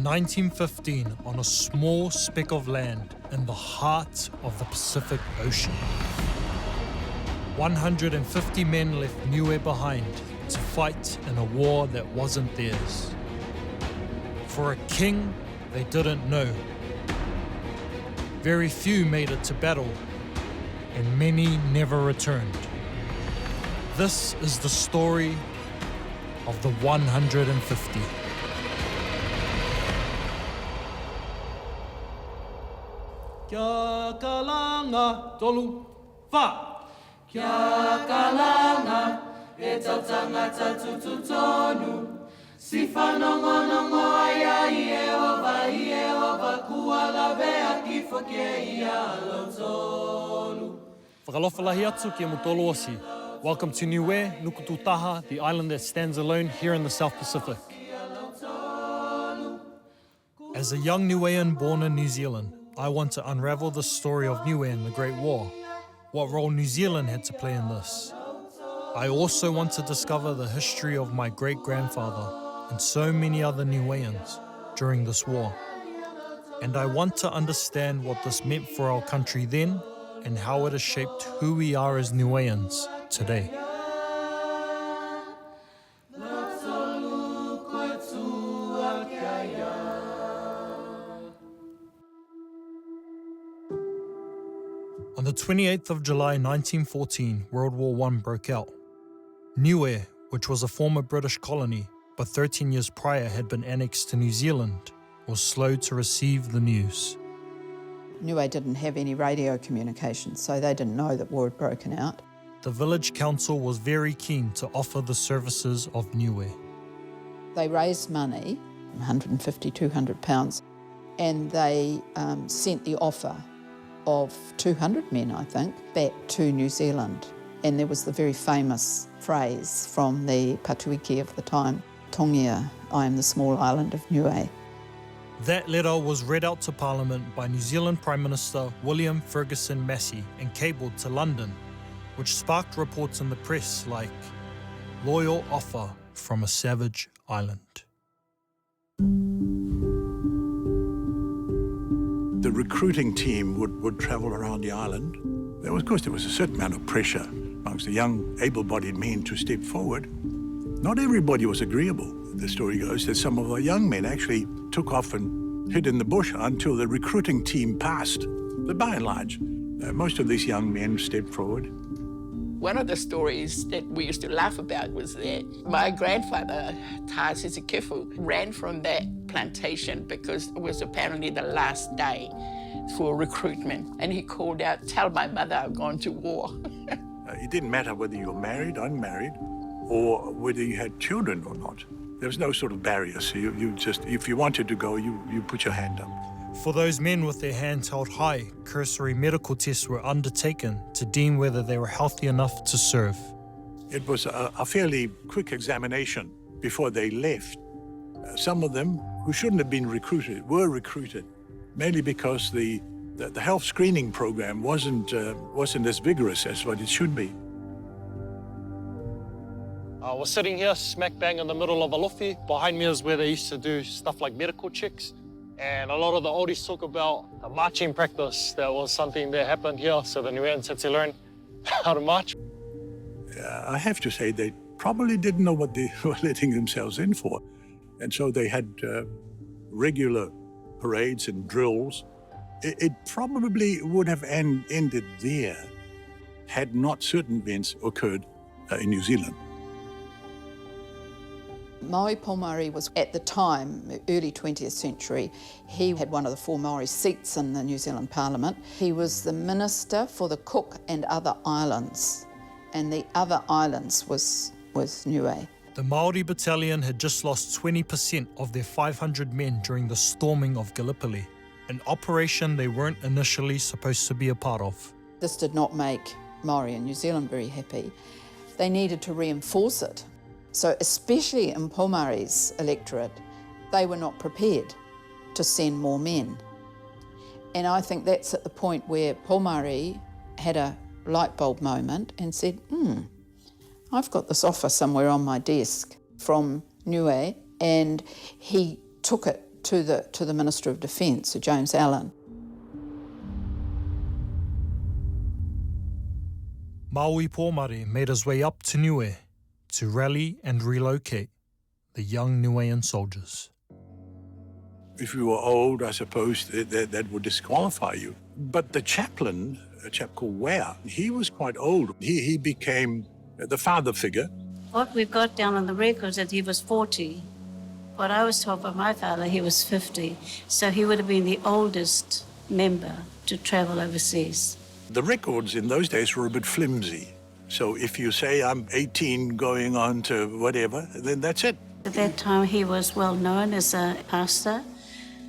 1915 on a small speck of land in the heart of the Pacific Ocean. 150 men left Niue behind to fight in a war that wasn't theirs. For a king they didn't know. Very few made it to battle, and many never returned. This is the story of the 150. Kia kalanga tolu fa. Kia kalanga e tautanga tatu tonu. Si whanongonongo ai Iehova kua lawe a kifo ke ia tolu. Whakalofalahi atu ki mutolo osi. Welcome to Niue, Nukututaha, the island that stands alone here in the South Pacific. As a young Niuean born in New Zealand, I want to unravel the story of Niue in the Great War, what role New Zealand had to play in this. I also want to discover the history of my great-grandfather and so many other Niueans during this war. And I want to understand what this meant for our country then and how it has shaped who we are as Niueans today. On the 28th of July 1914, World War I broke out. Niue, which was a former British colony, but 13 years prior had been annexed to New Zealand, was slow to receive the news. Niue didn't have any radio communication, so they didn't know that war had broken out. The village council was very keen to offer the services of Niue. They raised money, 150, 200 pounds, and they sent the offer of 200 men, I think, back to New Zealand. And there was the very famous phrase from the Patuiki of the time, Tongia, I am the small island of Niue. That letter was read out to Parliament by New Zealand Prime Minister William Ferguson Massey and cabled to London, which sparked reports in the press like, loyal offer from a savage island. The recruiting team would travel around the island. Of course, there was a certain amount of pressure amongst the young, able-bodied men to step forward. Not everybody was agreeable. The story goes that some of the young men actually took off and hid in the bush until the recruiting team passed. But by and large, most of these young men stepped forward. One of the stories that we used to laugh about was that my grandfather, Tāsisi Kifu, ran from that plantation because it was apparently the last day for recruitment. And he called out, tell my mother I've gone to war. It didn't matter whether you were married, unmarried, or whether you had children or not. There was no sort of barrier, so you just, if you wanted to go, you put your hand up. For those men with their hands held high, cursory medical tests were undertaken to deem whether they were healthy enough to serve. It was a fairly quick examination before they left. Some of them who shouldn't have been recruited were recruited, mainly because the health screening program wasn't as vigorous as what it should be. We're sitting here smack bang in the middle of Alofi. Behind me is where they used to do stuff like medical checks. And a lot of the oldies talk about the marching practice. That was something that happened here, so the Niueans had to learn how to march. I have to say they probably didn't know what they were letting themselves in for. And so they had regular parades and drills. It probably would have ended there had not certain events occurred in New Zealand. Maui Pomari was, at the time, early 20th century, he had one of the 4 Maori seats in the New Zealand Parliament. He was the Minister for the Cook and other islands, and the other islands was Niue. The Māori battalion had just lost 20% of their 500 men during the storming of Gallipoli, an operation they weren't initially supposed to be a part of. This did not make Maori in New Zealand very happy. They needed to reinforce it. So especially in Pomari's electorate, they were not prepared to send more men. And I think that's at the point where Pomari had a light bulb moment and said, I've got this offer somewhere on my desk from Niue, and he took it to the Minister of Defence, Sir James Allen. Maui Pomare made his way up to Niue to rally and relocate the young Niuean soldiers. If you were old, I suppose that would disqualify you. But the chaplain, a chap called Ware, he was quite old. He became the father figure. What we've got down on the records that he was 40. What I was told by my father, he was 50. So he would have been the oldest member to travel overseas. The records in those days were a bit flimsy. So if you say I'm 18 going on to whatever, then that's it. At that time, he was well known as a pastor.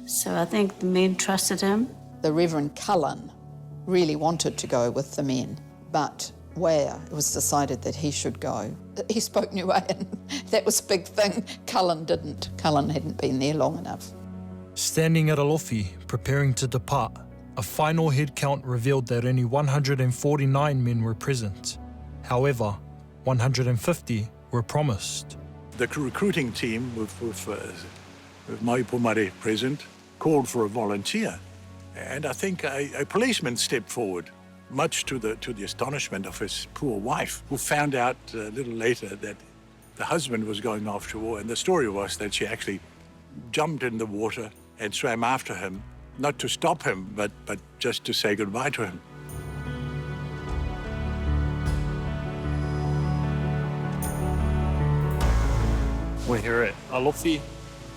So I think the men trusted him. The Reverend Cullen really wanted to go with the men, but Ware, it was decided that he should go. He spoke Niuean. That was a big thing. Cullen didn't. Cullen hadn't been there long enough. Standing at Alofi, preparing to depart, a final head count revealed that only 149 men were present. However, 150 were promised. The recruiting team with Maui Pomare present called for a volunteer. And I think a policeman stepped forward, much to the astonishment of his poor wife, who found out a little later that the husband was going off to war. And the story was that she actually jumped in the water and swam after him, not to stop him, but just to say goodbye to him. We're here at Alofi.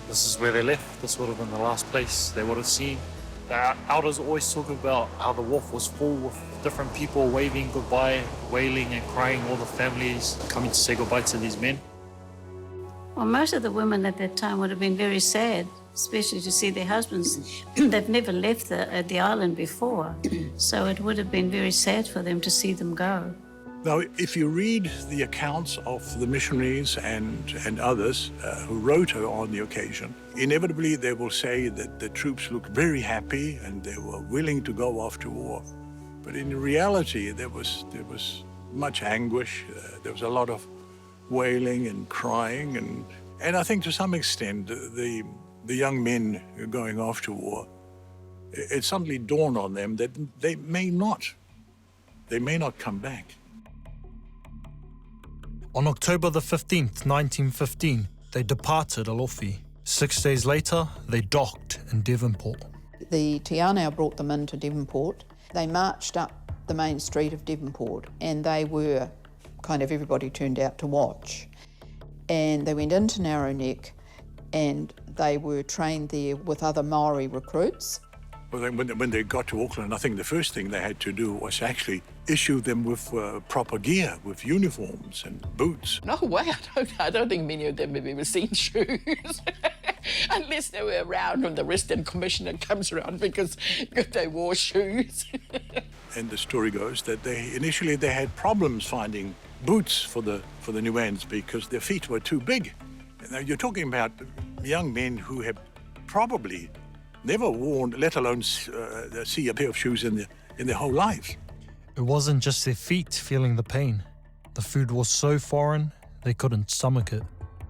This is where they left. This would have been the last place they would have seen. The elders always talk about how the wharf was full with different people waving goodbye, wailing and crying, all the families coming to say goodbye to these men. Well, most of the women at that time would have been very sad, especially to see their husbands. They've never left the island before, so it would have been very sad for them to see them go. Now, if you read the accounts of the missionaries and others who wrote on the occasion, inevitably they will say that the troops looked very happy and they were willing to go off to war. But in reality, there was much anguish. There was a lot of wailing and crying, and I think to some extent the young men going off to war, it suddenly dawned on them that they may not come back. On October the 15th, 1915, they departed Alofi. 6 days later, they docked in Devonport. The Te Anau brought them into Devonport. They marched up the main street of Devonport, and they were kind of, everybody turned out to watch. And they went into Narrow Neck, and they were trained there with other Maori recruits. Well, when they got to Auckland, I think the first thing they had to do was actually issue them with proper gear, with uniforms and boots. No way, I don't think many of them have ever seen shoes. Unless they were around when the resident commissioner comes around because they wore shoes. And the story goes that initially they had problems finding boots for the Niueans because their feet were too big. Now you're talking about young men who had probably never worn, let alone see a pair of shoes in their whole lives. It wasn't just their feet feeling the pain. The food was so foreign, they couldn't stomach it.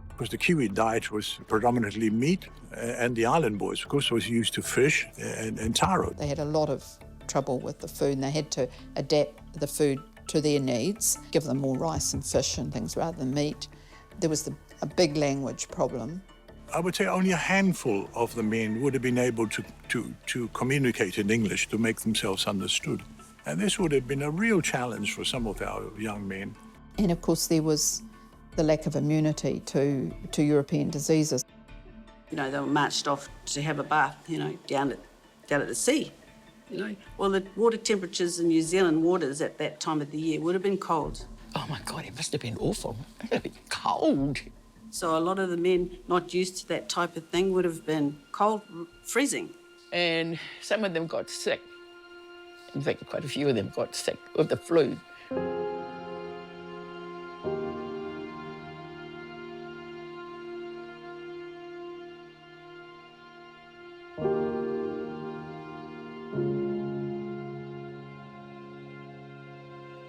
Because the Kiwi diet was predominantly meat, and the island boys, of course, was used to fish and taro. They had a lot of trouble with the food, and they had to adapt the food to their needs, give them more rice and fish and things rather than meat. There was a big language problem. I would say only a handful of the men would have been able to communicate in English to make themselves understood. And this would have been a real challenge for some of our young men. And of course there was the lack of immunity to European diseases. You know, they were marched off to have a bath, you know, down at the sea. You know, well, the water temperatures in New Zealand waters at that time of the year would have been cold. Oh my God, it must have been awful. Cold. So a lot of the men not used to that type of thing would have been cold, freezing. And some of them got sick. In fact, quite a few of them got sick with the flu.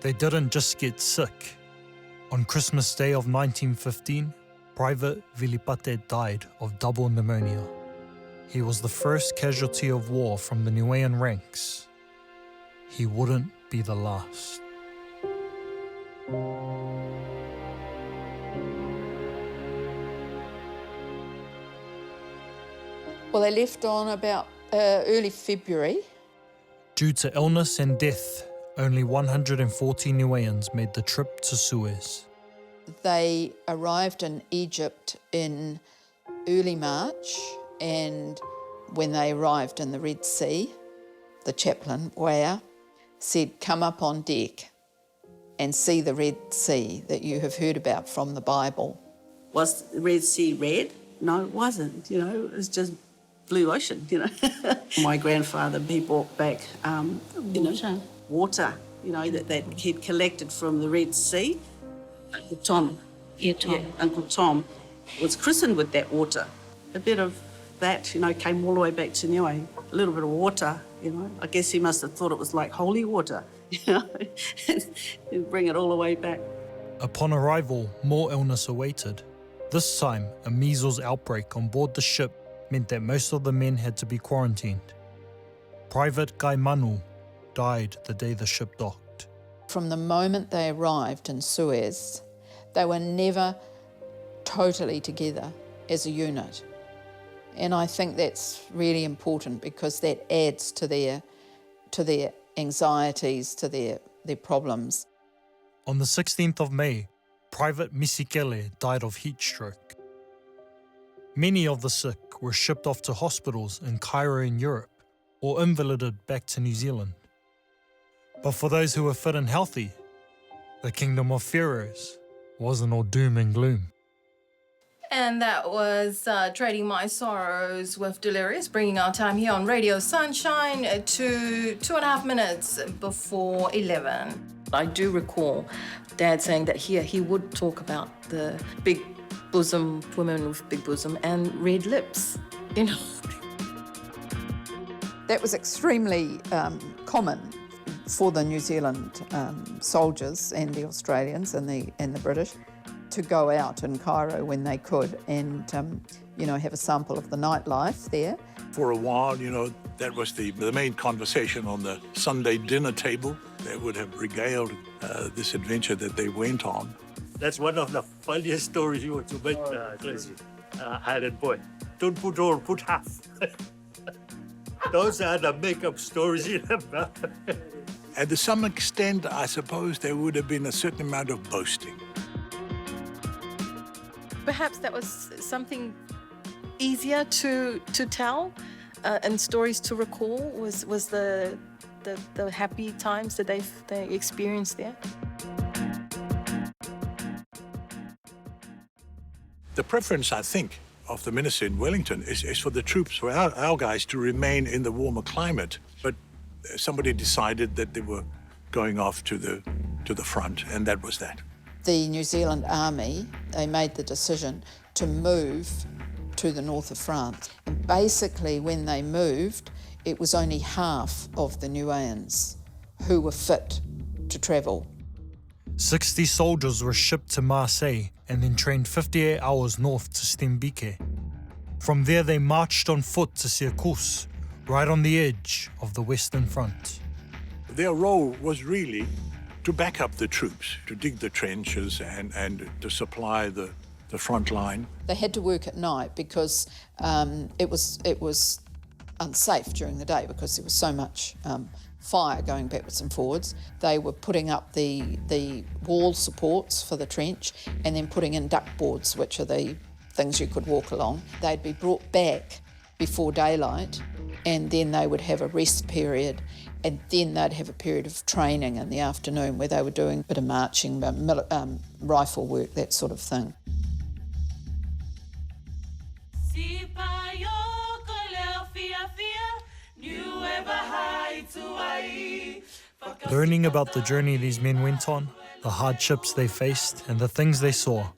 They didn't just get sick. On Christmas Day of 1915, Private Vilipate died of double pneumonia. He was the first casualty of war from the Niuean ranks. He wouldn't be the last. Well, they left on about early February. Due to illness and death, only 140 Niueans made the trip to Suez. They arrived in Egypt in early March, and when they arrived in the Red Sea, the chaplain, Wea, said, "Come up on deck and see the Red Sea that you have heard about from the Bible." Was the Red Sea red? No, it wasn't. It was just blue ocean. My grandfather, he brought back, water. That he'd collected from the Red Sea. Uncle Tom. Yeah, Tom. Yeah, Uncle Tom was christened with that water. A bit of that, came all the way back to Niue. A little bit of water, I guess he must have thought it was like holy water, and bring it all the way back. Upon arrival, more illness awaited. This time, a measles outbreak on board the ship meant that most of the men had to be quarantined. Private Guy Manu died the day the ship docked. From the moment they arrived in Suez, they were never totally together as a unit. And I think that's really important because that adds to their anxieties, to their problems. On the 16th of May, Private Misikele died of heat stroke. Many of the sick were shipped off to hospitals in Cairo in Europe or invalided back to New Zealand. But for those who were fit and healthy, the kingdom of pharaohs wasn't all doom and gloom. And that was Trading My Sorrows with Delirious, bringing our time here on Radio Sunshine to 2.5 minutes before 11. I do recall Dad saying that here he would talk about the big bosom, women with big bosom and red lips, That was extremely common for the New Zealand soldiers and the Australians and the British to go out in Cairo when they could and, have a sample of the nightlife there. For a while, that was the main conversation on the Sunday dinner table. They would have regaled this adventure that they went on. That's one of the funniest stories you want to make, Clancy. Island boy. Don't put all, put half. Those are the make-up stories, And to some extent, I suppose there would have been a certain amount of boasting. Perhaps that was something easier to tell and stories to recall was the happy times that they experienced there. The preference, I think, of the minister in Wellington is for the troops, for our guys, to remain in the warmer climate. But somebody decided that they were going off to the front, and that was that. The New Zealand Army, they made the decision to move to the north of France. And basically, when they moved, it was only half of the Niueans who were fit to travel. 60 soldiers were shipped to Marseille and then trained 58 hours north to Stembike. From there, they marched on foot to Syracuse, right on the edge of the Western Front. Their role was really to back up the troops, to dig the trenches and to supply the front line. They had to work at night because it was unsafe during the day because there was so much fire going backwards and forwards. They were putting up the wall supports for the trench and then putting in duck boards, which are the things you could walk along. They'd be brought back before daylight and then they would have a rest period and then they'd have a period of training in the afternoon where they were doing a bit of marching, rifle work, that sort of thing. Learning about the journey these men went on, the hardships they faced, and the things they saw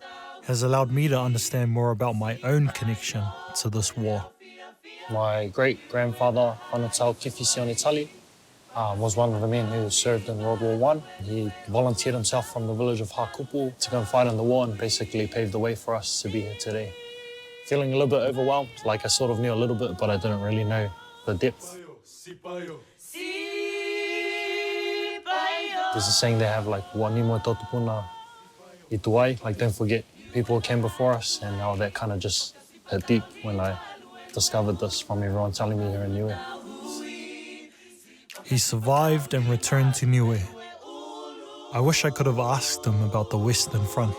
has allowed me to understand more about my own connection to this war. My great-grandfather, Untold was one of the men who served in World War I. He volunteered himself from the village of Hakupu to go and fight in the war and basically paved the way for us to be here today. feeling a little bit overwhelmed. Like I sort of knew a little bit, but I didn't really know the depth. There's a saying they have, like, "Wa ni mo totopuna I tuai," like, don't forget people who came before us, and how that kind of just hit deep when I discovered this from everyone telling me here in Niue. He survived and returned to Niue. I wish I could have asked him about the Western Front.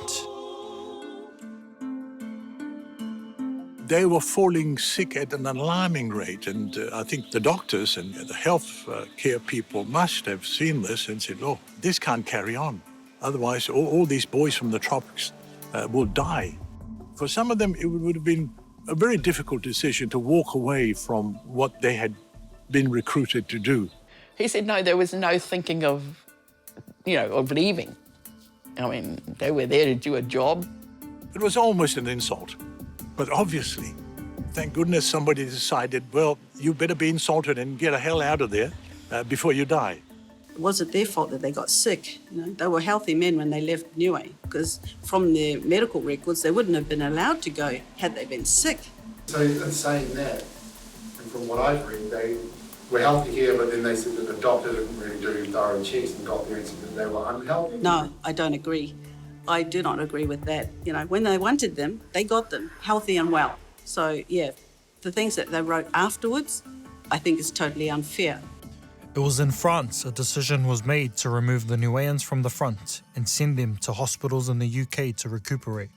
They were falling sick at an alarming rate, and I think the doctors and the health care people must have seen this and said, oh, this can't carry on. Otherwise, all these boys from the tropics will die. For some of them, it would have been a very difficult decision to walk away from what they had been recruited to do. He said, no, there was no thinking of, of leaving. I mean, they were there to do a job. It was almost an insult. But obviously, thank goodness somebody decided, well, you better be insulted and get the hell out of there before you die. It wasn't their fault that they got sick. They were healthy men when they left Niue, because from their medical records, they wouldn't have been allowed to go had they been sick. So in saying that, and from what I've read, they were healthy here, but then they said that the doctor didn't really do thorough checks and got there and said that they were unhealthy. No, I don't agree. I do not agree with that. When they wanted them, they got them healthy and well. So, yeah, the things that they wrote afterwards, I think is totally unfair. It was in France a decision was made to remove the Niueans from the front and send them to hospitals in the UK to recuperate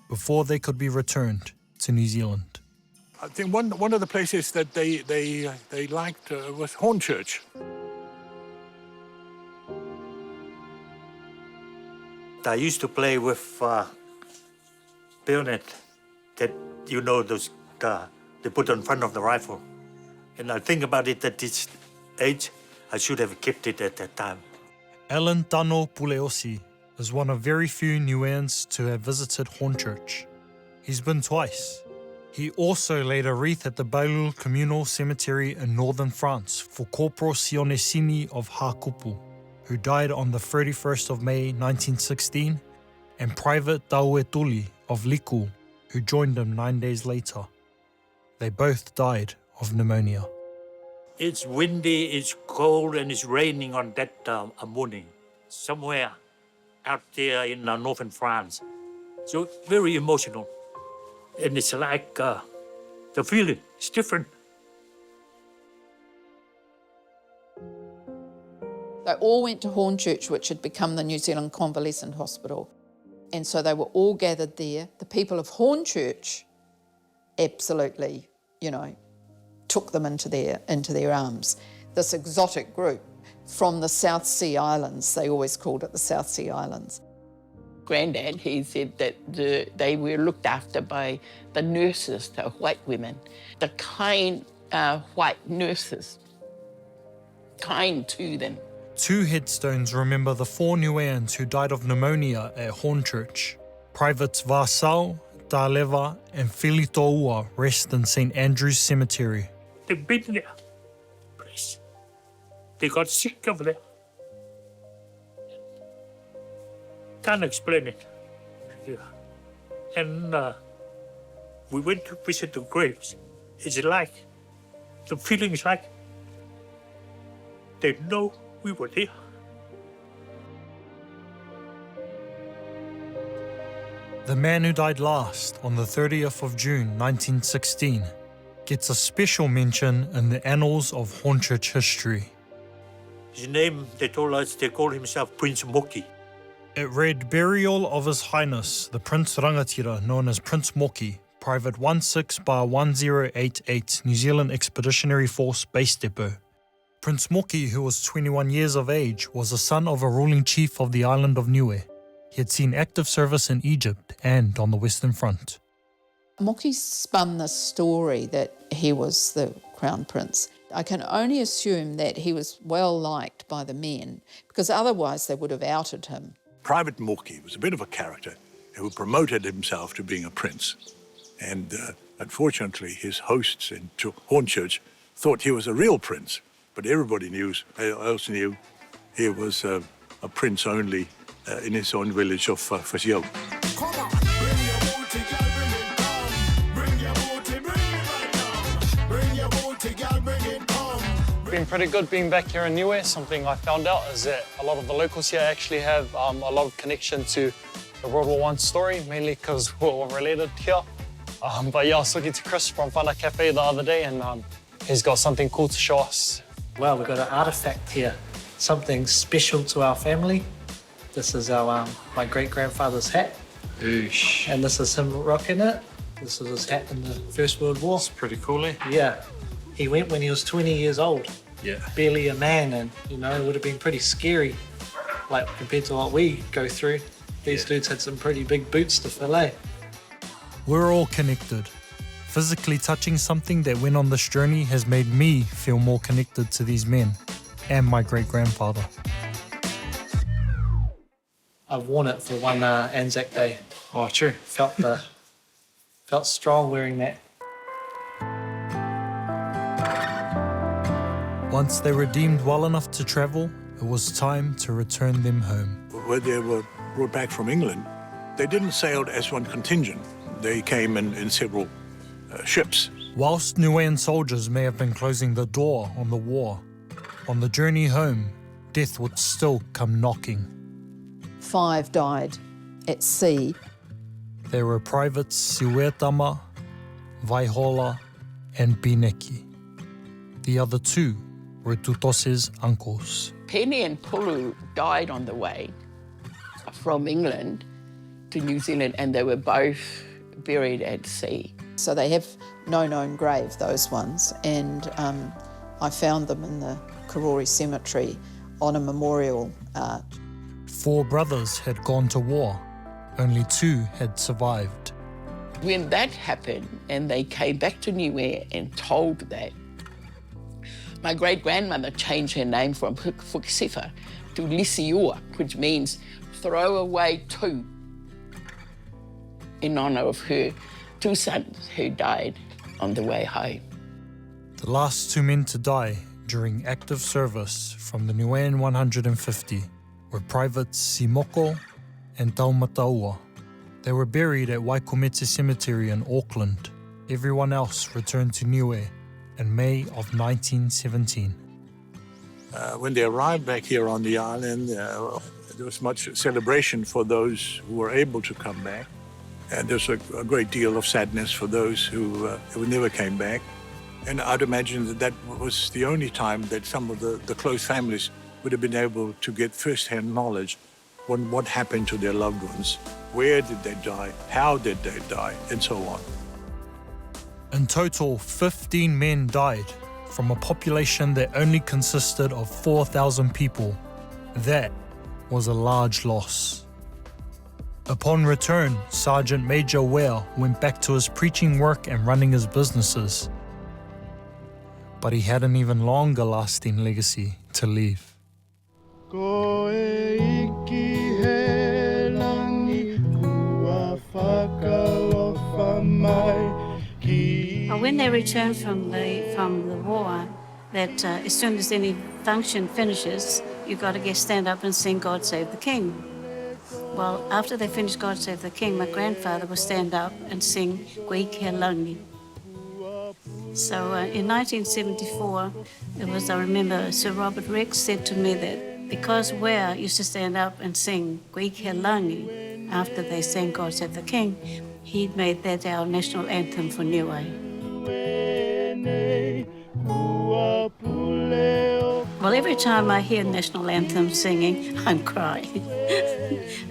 before they could be returned to New Zealand. I think one of the places that they liked was Hornchurch. I used to play with bayonet that, those they put in front of the rifle. And I think about it at this age, I should have kept it at that time. Alan Tano Puleosi is one of very few Niueans to have visited Hornchurch. He's been twice. He also laid a wreath at the Bailul Communal Cemetery in northern France for Corporal Sionesini of Hakupu, who died on the 31st of May 1916, and Private Tauetuli of Liku, who joined him 9 days later. They both died of pneumonia. It's windy, it's cold, and it's raining on that morning, somewhere out there in northern France. So very emotional. And it's like the feeling is different. They all went to Hornchurch, which had become the New Zealand Convalescent Hospital. And so they were all gathered there. The people of Hornchurch absolutely, took them into their arms. This exotic group from the South Sea Islands, they always called it the South Sea Islands. Granddad, he said that they were looked after by the nurses, the white women, the kind white nurses, kind to them. 2 headstones remember the 4 Niueans who died of pneumonia at Hornchurch. Privates Varsau, Taleva and Filitoua rest in St. Andrew's Cemetery. They've been there, please. They got sick over there. Can't explain it. Yeah. And we went to visit the graves. It's like, the feeling is like, they know we were there. The man who died last on the 30th of June 1916 gets a special mention in the annals of Hornchurch history. His name, they told us, they called himself Prince Moki. It read Burial of His Highness, the Prince Rangatira, known as Prince Moki, Private 16/1088, New Zealand Expeditionary Force Base Depot. Prince Moki, who was 21 years of age, was the son of a ruling chief of the island of Niue. He had seen active service in Egypt and on the Western Front. Moki spun this story that he was the Crown Prince. I can only assume that he was well liked by the men, because otherwise they would have outed him. Private Moki was a bit of a character who promoted himself to being a prince. And unfortunately, his hosts in Hornchurch thought he was a real prince, but everybody else knew he was a prince only in his own village of Fasio. Come on, bring your booty, girl, bring it down. Bring your been pretty good being back here in Niue. Something I found out is that a lot of the locals here actually have a lot of connection to the World War I story, mainly because we're all related here. But yeah, I was talking to Chris from Whana Cafe the other day, and he's got something cool to show us. Well, we've got an artifact here, something special to our family. This is our my great-grandfather's hat. Oosh. And this is him rocking it. This was his hat in the First World War. It's pretty cool, eh? Yeah. He went when he was 20 years old. Yeah. Barely a man, and you know, it would have been pretty scary, like compared to what we go through. These dudes had some pretty big boots to fill, eh? We're all connected. Physically touching something that went on this journey has made me feel more connected to these men and my great-grandfather. I've worn it for one Anzac Day. Oh, true. Felt strong wearing that. Once they were deemed well enough to travel, it was time to return them home. When they were brought back from England, they didn't sail as one contingent. They came in several ships. Whilst Niuean soldiers may have been closing the door on the war, on the journey home, death would still come knocking. 5 died at sea. There were privates Siwetama, Vaihola, and Bineki. The other 2 were Tutose's uncles. Penny and Pulu died on the way from England to New Zealand, and they were both buried at sea. So they have no known grave, those ones, and I found them in the Karori Cemetery on a memorial. 4 brothers had gone to war. Only 2 had survived. When that happened and they came back to Niue and told that, my great-grandmother changed her name from Fukisefa to Lisiua, which means throw away 2, in honour of her 2 sons who died on the way home. The last 2 men to die during active service from the Niuean 150 were privates Simoko and Taumataua. They were buried at Waikomete Cemetery in Auckland. Everyone else returned to Niue in May of 1917. When they arrived back here on the island, there was much celebration for those who were able to come back. And there's a great deal of sadness for those who never came back. And I'd imagine that was the only time that some of the close families would have been able to get first-hand knowledge on what happened to their loved ones. Where did they die? How did they die? And so on. In total, 15 men died from a population that only consisted of 4,000 people. That was a large loss. Upon return, Sergeant Major Ware went back to his preaching work and running his businesses. But he had an even longer lasting legacy to leave. When they returned from the war, that as soon as any function finishes, you got to stand up and sing God Save the King. Well, after they finished God Save the King, my grandfather would stand up and sing Koe Kia Langi. So in 1974, I remember Sir Robert Rex said to me that because Ware used to stand up and sing Koe Kia Langi after they sang God Save the King, he'd made that our national anthem for Niue. Well, every time I hear national anthem singing, I'm crying.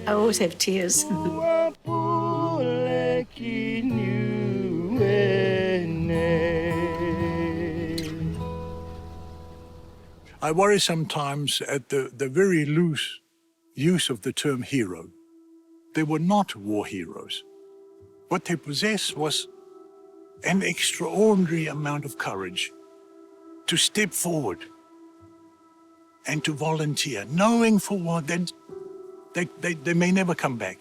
I always have tears. I worry sometimes at the very loose use of the term hero. They were not war heroes. What they possessed was an extraordinary amount of courage to step forward and to volunteer, knowing for what they may never come back.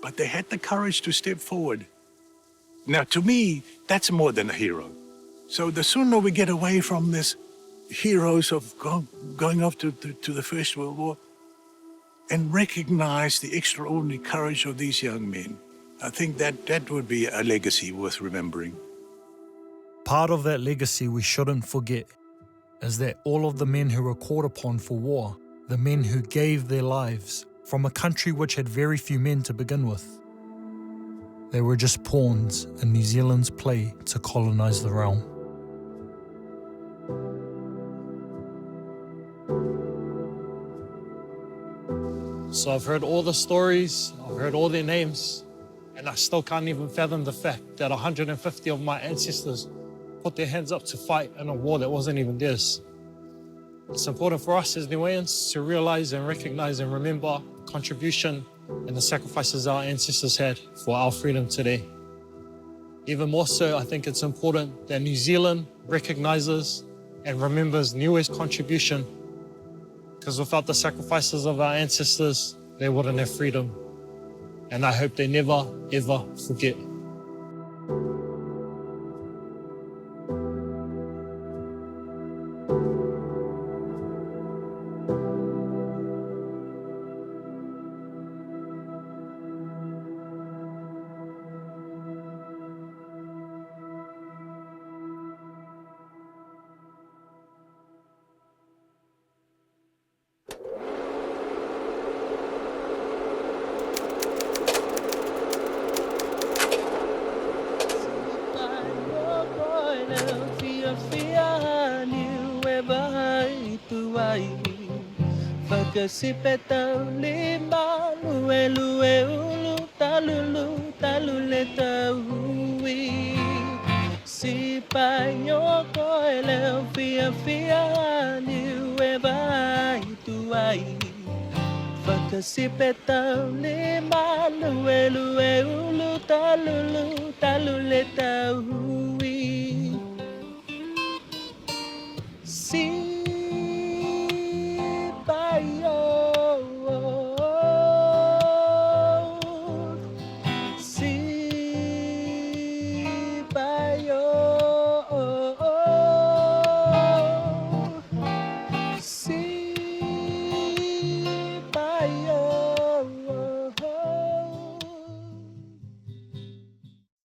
But they had the courage to step forward. Now, to me, that's more than a hero. So the sooner we get away from this heroes of going off to the First World War and recognize the extraordinary courage of these young men, I think that would be a legacy worth remembering. Part of that legacy we shouldn't forget is that all of the men who were called upon for war, the men who gave their lives from a country which had very few men to begin with, they were just pawns in New Zealand's play to colonise the realm. So I've heard all the stories, I've heard all their names, and I still can't even fathom the fact that 150 of my ancestors put their hands up to fight in a war that wasn't even theirs. It's important for us as Niueans to realize and recognize and remember the contribution and the sacrifices our ancestors had for our freedom today. Even more so, I think it's important that New Zealand recognizes and remembers Niue's contribution, because without the sacrifices of our ancestors, they wouldn't have freedom. And I hope they never, ever forget. Sipetau lima lue lue ulu talulu talule taui si panyoko eleu fia fia niue vai tuai fakasipetau lima lue lue ulu talulu talule taui